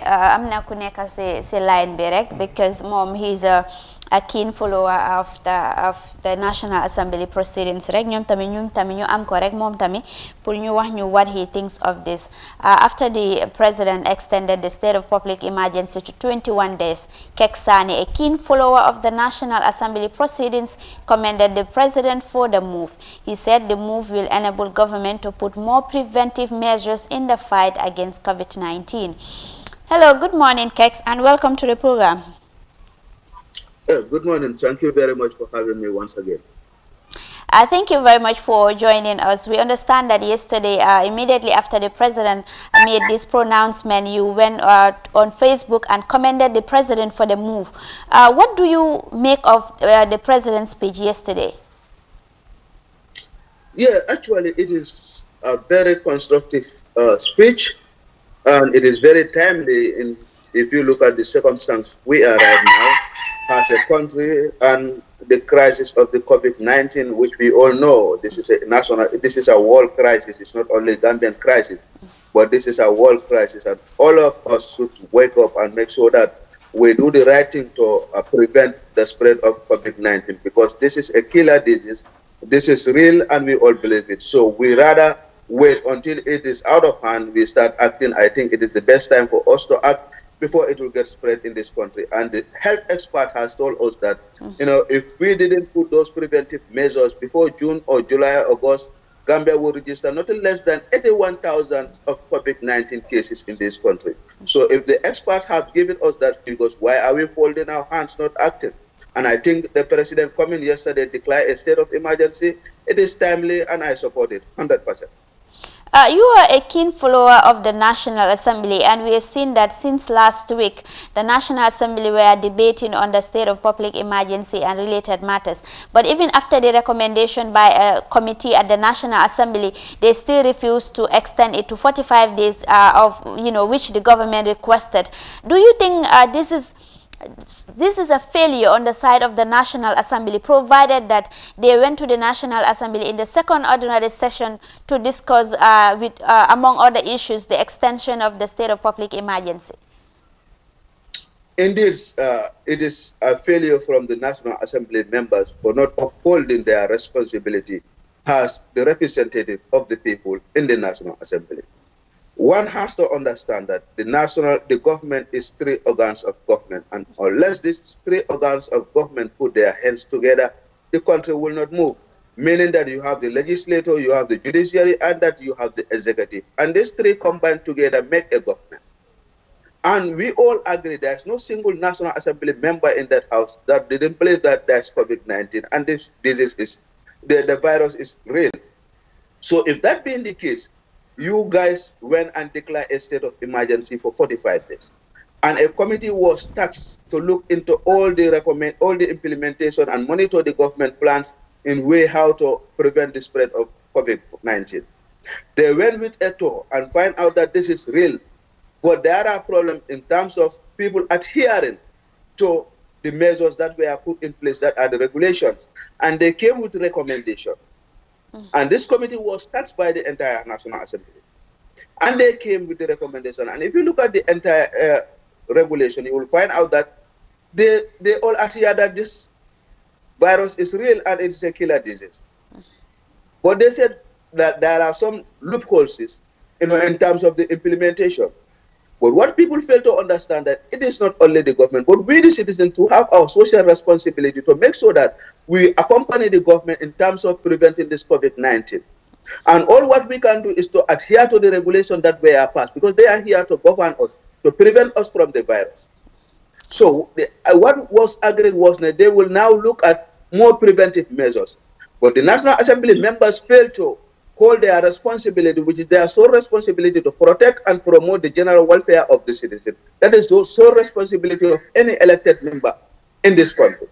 am na ku nekk si line bi rek because he's a keen follower of the National Assembly proceedings rek ñoom tamit ñu am ko rek moom tamit pour ñu wax ñu what he thinks of this after the president extended the state of public emergency to 21 days. Kek Sani, a keen follower of the National Assembly proceedings, commended the president for the move. He said the move will enable government to put more preventive measures in the fight against COVID-19. Hello, good morning, Kex, and welcome to the program. Good morning. Thank you very much for having me once again. Thank you very much for joining us. We understand that yesterday, immediately after the president made this pronouncement, you went on Facebook and commended the president for the move. What do you make of the president's speech yesterday? Yeah, actually, it is a very constructive speech. And it is very timely if you look at the circumstance we are right now as a country and the crisis of the COVID-19, which we all know this is a world crisis. It's not only a Gambian crisis, but this is a world crisis. And all of us should wake up and make sure that we do the right thing to prevent the spread of COVID-19, because this is a killer disease. This is real and we all believe it. So we rather wait until it is out of hand, we start acting. I think it is the best time for us to act before it will get spread in this country. And the health expert has told us that, if we didn't put those preventive measures before June or July or August, Gambia will register nothing less than 81,000 of COVID-19 cases in this country. So if the experts have given us that figures, why are we folding our hands, not acting? And I think the president coming yesterday declared a state of emergency. It is timely and I support it 100%. You are a keen follower of the National Assembly, and we have seen that since last week, the National Assembly were debating on the state of public emergency and related matters. But even after the recommendation by a committee at the National Assembly, they still refuse to extend it to 45 days which the government requested. Do you think this is a failure on the side of the National Assembly, provided that they went to the National Assembly in the second ordinary session to discuss, among other issues, the extension of the state of public emergency? Indeed, it is a failure from the National Assembly members for not upholding their responsibility as the representative of the people in the National Assembly. One has to understand that the government is three organs of government, and unless these three organs of government put their hands together, the country will not move. Meaning that you have the legislature, you have the judiciary, and that you have the executive. And these three combined together make a government. And we all agree there is no single National Assembly member in that house that didn't believe that there's COVID-19 and this disease is, the virus is real. So if that being the case, you guys went and declared a state of emergency for 45 days. And a committee was tasked to look into all the implementation and monitor the government plans in way how to prevent the spread of COVID-19. They went with a tour and find out that this is real. But there are problems in terms of people adhering to the measures that were put in place, that are the regulations. And they came with recommendation. And this committee was tasked by the entire National Assembly. And they came with the recommendation. And if you look at the entire regulation, you will find out that they all adhere that this virus is real and it is a killer disease. But they said that there are some loopholes, in terms of the implementation. But what people fail to understand that it is not only the government, but we the citizens to have our social responsibility to make sure that we accompany the government in terms of preventing this COVID-19. And all what we can do is to adhere to the regulation that we are passed, because they are here to govern us, to prevent us from the virus. So what was agreed was that they will now look at more preventive measures. But the National Assembly members failed to hold their responsibility, which is their sole responsibility to protect and promote the general welfare of the citizen. That is the sole responsibility of any elected member in this country.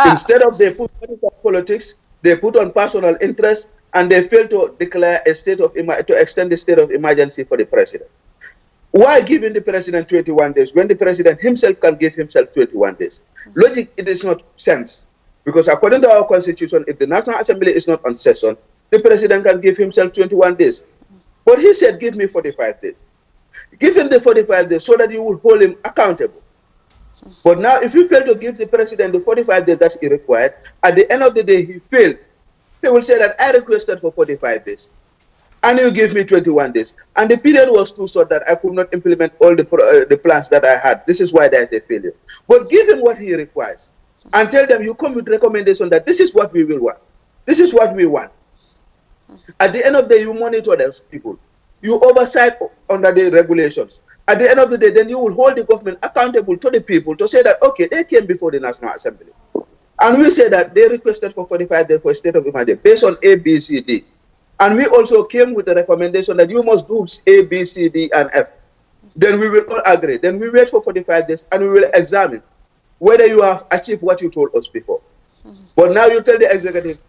Instead of they put on politics, they put on personal interest, and they fail to declare a to extend the state of emergency for the president. Why giving the president 21 days when the president himself can give himself 21 days? Logic, it is not sense. Because according to our constitution, if the National Assembly is not on session, the president can give himself 21 days. But he said, give me 45 days. Give him the 45 days so that you will hold him accountable. But now, if you fail to give the president the 45 days that he required, at the end of the day, he failed. He will say that I requested for 45 days, and you give me 21 days. And the period was too short that I could not implement all the plans that I had. This is why there is a failure. But give him what he requires, and tell them you come with recommendation that this is what we will want. This is what we want. At the end of the day, you monitor those people. You oversight under the regulations. At the end of the day, then you will hold the government accountable to the people to say that, okay, they came before the National Assembly. And we say that they requested for 45 days for a state of emergency based on A, B, C, D. And we also came with a recommendation that you must do A, B, C, D, and F. Then we will all agree. Then we wait for 45 days and we will examine whether you have achieved what you told us before. But now you tell the executive,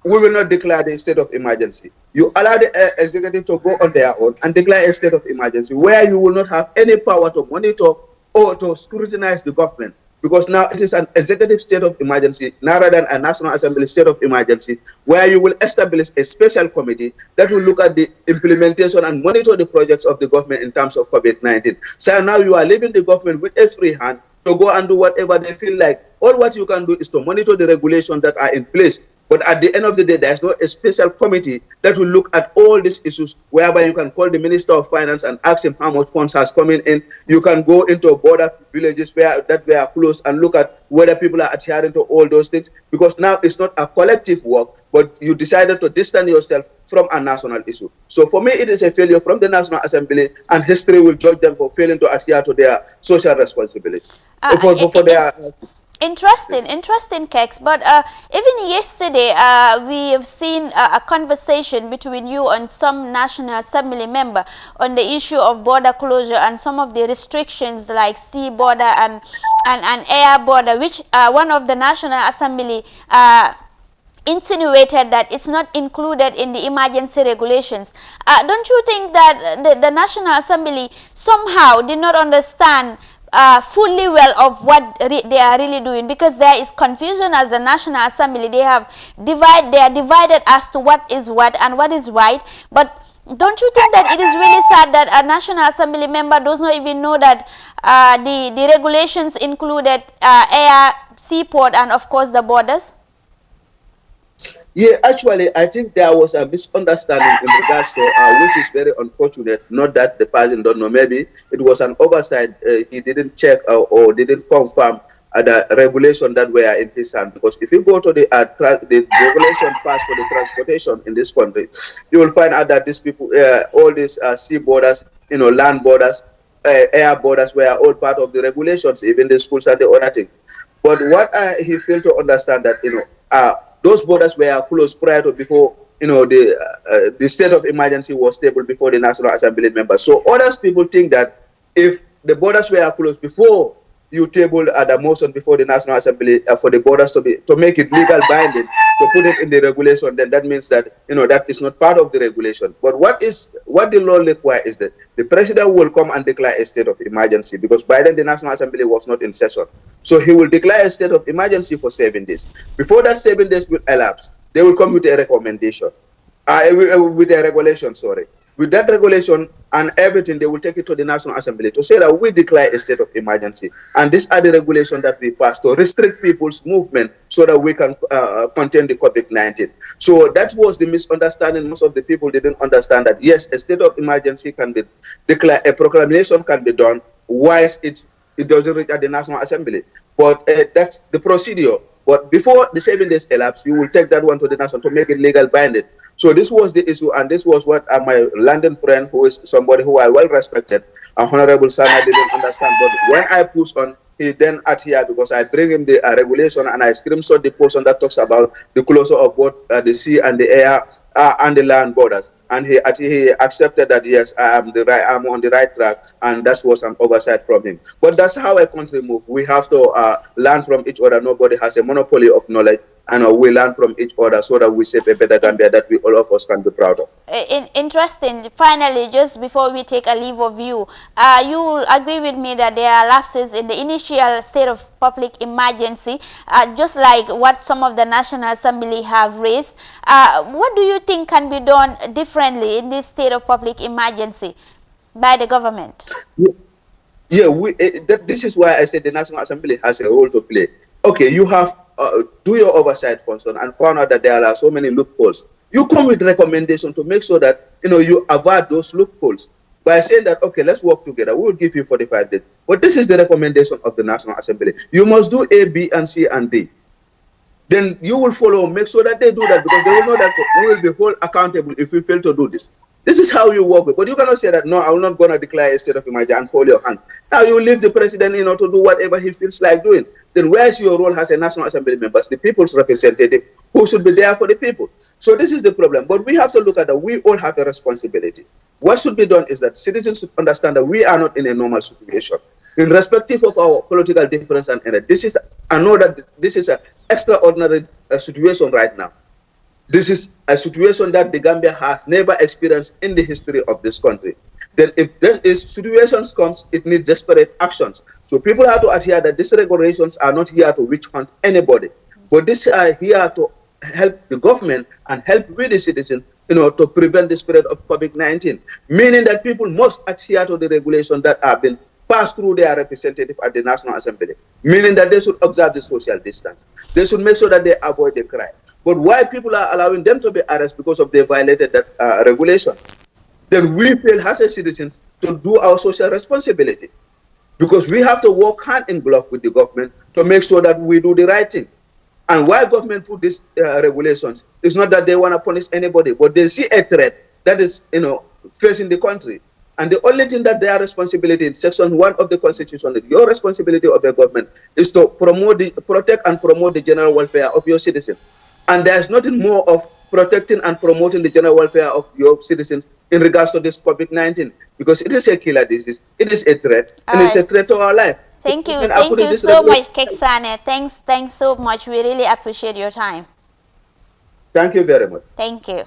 we will not declare the state of emergency. You allow the executive to go on their own and declare a state of emergency where you will not have any power to monitor or to scrutinize the government, because now it is an executive state of emergency rather than a National Assembly state of emergency, where you will establish a special committee that will look at the implementation and monitor the projects of the government in terms of COVID-19. So now you are leaving the government with a free hand to go and do whatever they feel like. All what you can do is to monitor the regulations that are in place. But at the end of the day, there's no a special committee that will look at all these issues, whereby you can call the Minister of Finance and ask him how much funds has come in. You can go into border villages that were closed and look at whether people are adhering to all those things. Because now it's not a collective work, but you decided to distance yourself from a national issue. So for me, it is a failure from the National Assembly, and history will judge them for failing to adhere to their social responsibility. For their Interesting, Kex. But even yesterday, we have seen a conversation between you and some National Assembly member on the issue of border closure and some of the restrictions like sea border and air border, which one of the National Assembly insinuated that it's not included in the emergency regulations. Don't you think that the National Assembly somehow did not understand fully well of what they are really doing, because there is confusion as the National Assembly? They are divided as to what is what and what is right. But don't you think that it is really sad that a National Assembly member does not even know that the regulations included air, seaport, and of course the borders? Yeah, actually, I think there was a misunderstanding in regards to, which is very unfortunate. Not that the person don't know, maybe it was an oversight. He didn't check or didn't confirm the regulation that were in his hand. Because if you go to the regulation passed for the transportation in this country, you will find out that these people, all these sea borders, land borders, air borders were all part of the regulations, even the schools and the other thing. But what he failed to understand that, those borders were closed prior to before the state of emergency was tabled before the National Assembly members. So others people think that if the borders were closed before you tabled the motion before the National Assembly for the borders to make it legal binding, to put it in the regulation, then that means that that is not part of the regulation. But what the law requires is that the president will come and declare a state of emergency, because by then the National Assembly was not in session. So he will declare a state of emergency for 7 days. Before that 7 days will elapse, they will come with a recommendation, with a regulation, sorry. With that regulation and everything, they will take it to the National Assembly to say that we declare a state of emergency. And these are the regulations that we passed to restrict people's movement so that we can contain the COVID-19. So that was the misunderstanding. Most of the people didn't understand that, yes, a state of emergency can be declared, a proclamation can be done, whilst it doesn't reach at the National Assembly. But that's the procedure. But before the 7 days elapse, you will take that one to the National to make it legal binding. So this was the issue, and this was what my London friend, who is somebody who I well respected, Honorable Sana, didn't understand. But when I push on, he then adhered, because I bring him the regulation and I screenshot the portion that talks about the closure of both the sea and the air and the land borders. And he accepted that, yes, I'm on the right track, and that was an oversight from him. But that's how a country moves. We have to learn from each other. Nobody has a monopoly of knowledge, and we learn from each other so that we shape a better Gambia that we all of us can be proud of. Interesting. Finally, just before we take a leave of you, you will agree with me that there are lapses in the initial state of public emergency, just like what some of the National Assembly have raised. What do you think can be done differently in this state of public emergency? by the government. Yeah, this is why I said the National Assembly has a role to play. Okay, you have do your oversight function and found out that there are so many loopholes. You come with recommendation to make sure that you avert those loopholes by saying that, okay, let's work together. We will give you 45 days. But this is the recommendation of the National Assembly. You must do A, B, and C, and D. Then you will follow, make sure that they do that, because they will know that we will be held accountable if we fail to do this. This is how you work with. But you cannot say that, no, I'm not going to declare a state of emergency and fold your hand. Now you leave the president, to do whatever he feels like doing. Then where's your role as a National Assembly member, the people's representative, who should be there for the people? So this is the problem. But we have to look at that. We all have a responsibility. What should be done is that citizens should understand that we are not in a normal situation. Irrespective of our political difference and error, I know that this is an extraordinary situation right now. This is a situation that the Gambia has never experienced in the history of this country. Then if this situations comes, it needs desperate actions. So people have to adhere that these regulations are not here to witch hunt anybody, but these are here to help the government and help with the citizens, to prevent the spread of COVID-19, meaning that people must adhere to the regulations that have been passed through their representative at the National Assembly, meaning that they should observe the social distance. They should make sure that they avoid the crime. But why people are allowing them to be arrested because of they violated that regulations? Then we fail as a citizens to do our social responsibility, because we have to work hand in glove with the government to make sure that we do the right thing. And why government put these regulations, it's not that they want to punish anybody, but they see a threat that is, facing the country. And the only thing that their responsibility in Section 1 of the Constitution, your responsibility of the government is to protect and promote the general welfare of your citizens. And there's nothing more of protecting and promoting the general welfare of your citizens in regards to this COVID-19, because it is a killer disease, it is a threat, and it's a threat to our life. Thank you so much, Keksane. Thanks so much. We really appreciate your time. Thank you very much. Thank you.